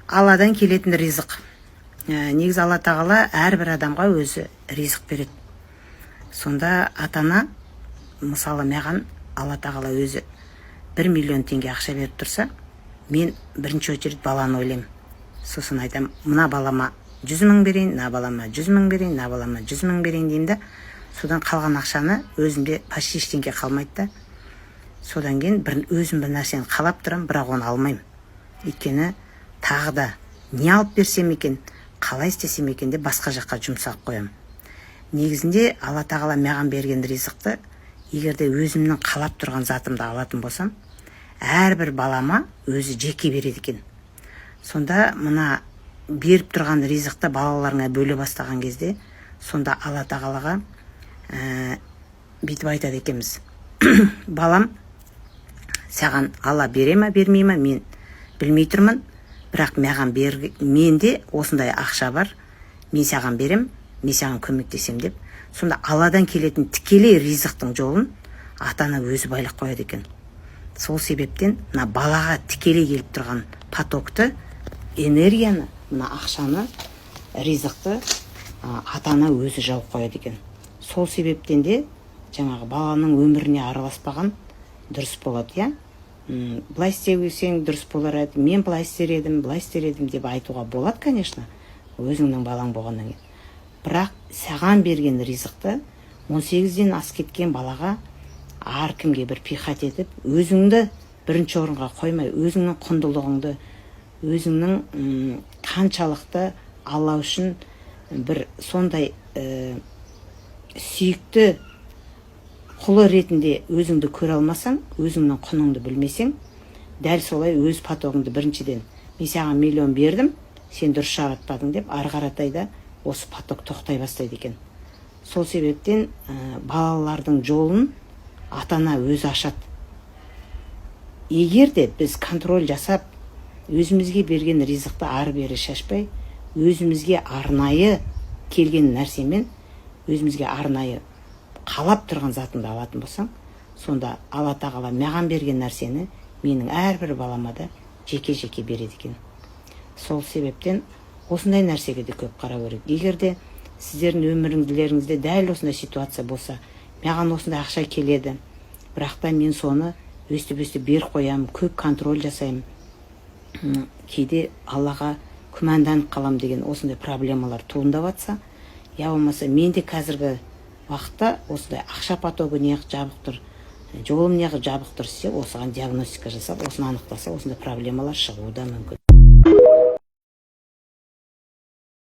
Алладан келетін ризық. Негізі Алла тағала әрбір адамға өзі ризық береді. Сонда атана, мысалы маған Алла тағала өзі 1 миллион теңге ақша беріп тұрса, мен бірінші очередь баланы ойлаймын. Сосын айтам, мына балама 100 мың берейін, мына балама 100 мың берейін, мына балама 100 мың берейін деймін да, содан қалған ақшаны өзімде почти ештеңе қалмайды да. Содан кейін өзім бір нәрсені қалап тұрам, бірақ оны алмаймын. Өйткені тағы да не алып берсем екен, қалай істесем екен деп басқа жаққа жұмсап қоямын. Негізінде Алла тағала маған берген ризықты, егерде өзімнің қалап тұрған затымды алатын болсам, әрбір балама өзі жеке береді екен. Сонда мына беріп тұрған ризықты балаларыңа бөле бастаған кезде, сонда Алла тағалаға бүйтіп айтады екенбіз. Балам, саған Алла бере ма, бермей ма, мен білмей тұрмын, бірақ менде осындай ақша бар, мен саған берем, мен саған көмектесем деп. Сонда Алладан келетін тікелей ризықтың жолын атана өзі байлап қояды екен. Сол себептен мына балаға тікелей келіп тұрған потокты, энергияны, мына ақшаны, ризықты атана өзі жауып қояды екен. Сол себептен де жаңағы баланың өміріне араласпаған дұрыс болады, иә? Былай істесең дұрыс болар еді, мен былай істер едім деп айтуға болады, конечно, өзіңнің балаң болғаннан кейін. Бірақ саған берген ризықты 18-ден ас кеткен балаға әркімге бір пихат етіп, өзіңді бірінші орынға қоймай, өзіңнің құндылығыңды, өзіңнің қаншалықты Алла үшін бір сондай сүйікті құлы ретінде өзіңді көре алмасаң, өзіңнің құныңды білмесең, дәл солай өз потогыңды біріншіден, мен саған миллион бердім, сен дұрыс жаратпадың деп, ары қаратайда осы поток тоқтай бастайды екен. Сол себептен балалардың жолын атана өзі ашады. Егер де біз контроль жасап, өзімізге берген ризықты ары-бері шашпай, өзімізге арнайы келген нәрсемен, өзімізге арнайы қалап тұрған затынды алатын болсаң, сонда Алла тағала маған берген нәрсені менің әрбір балама да жеке-жеке береді екен. Сол себептен осындай нәрсеге де көп қарау керек. Егер де сіздердің өміріңізде дәл осындай ситуация болса, маған осындай ақша келеді, бірақ та мен соны өстіп беріп қоямын, көп контроль жасаймын, кейде Аллаға күмәнданып қалам деген осындай проблемалар туындап жатса, я болмаса мен де қазіргі уақытта осындай ақша потогы неғып жабық тұр, жолым неғып жабық тұр десе, осыған диагностика жасап, осыны анықтаса, осындай проблемалар шығуы да мүмкін.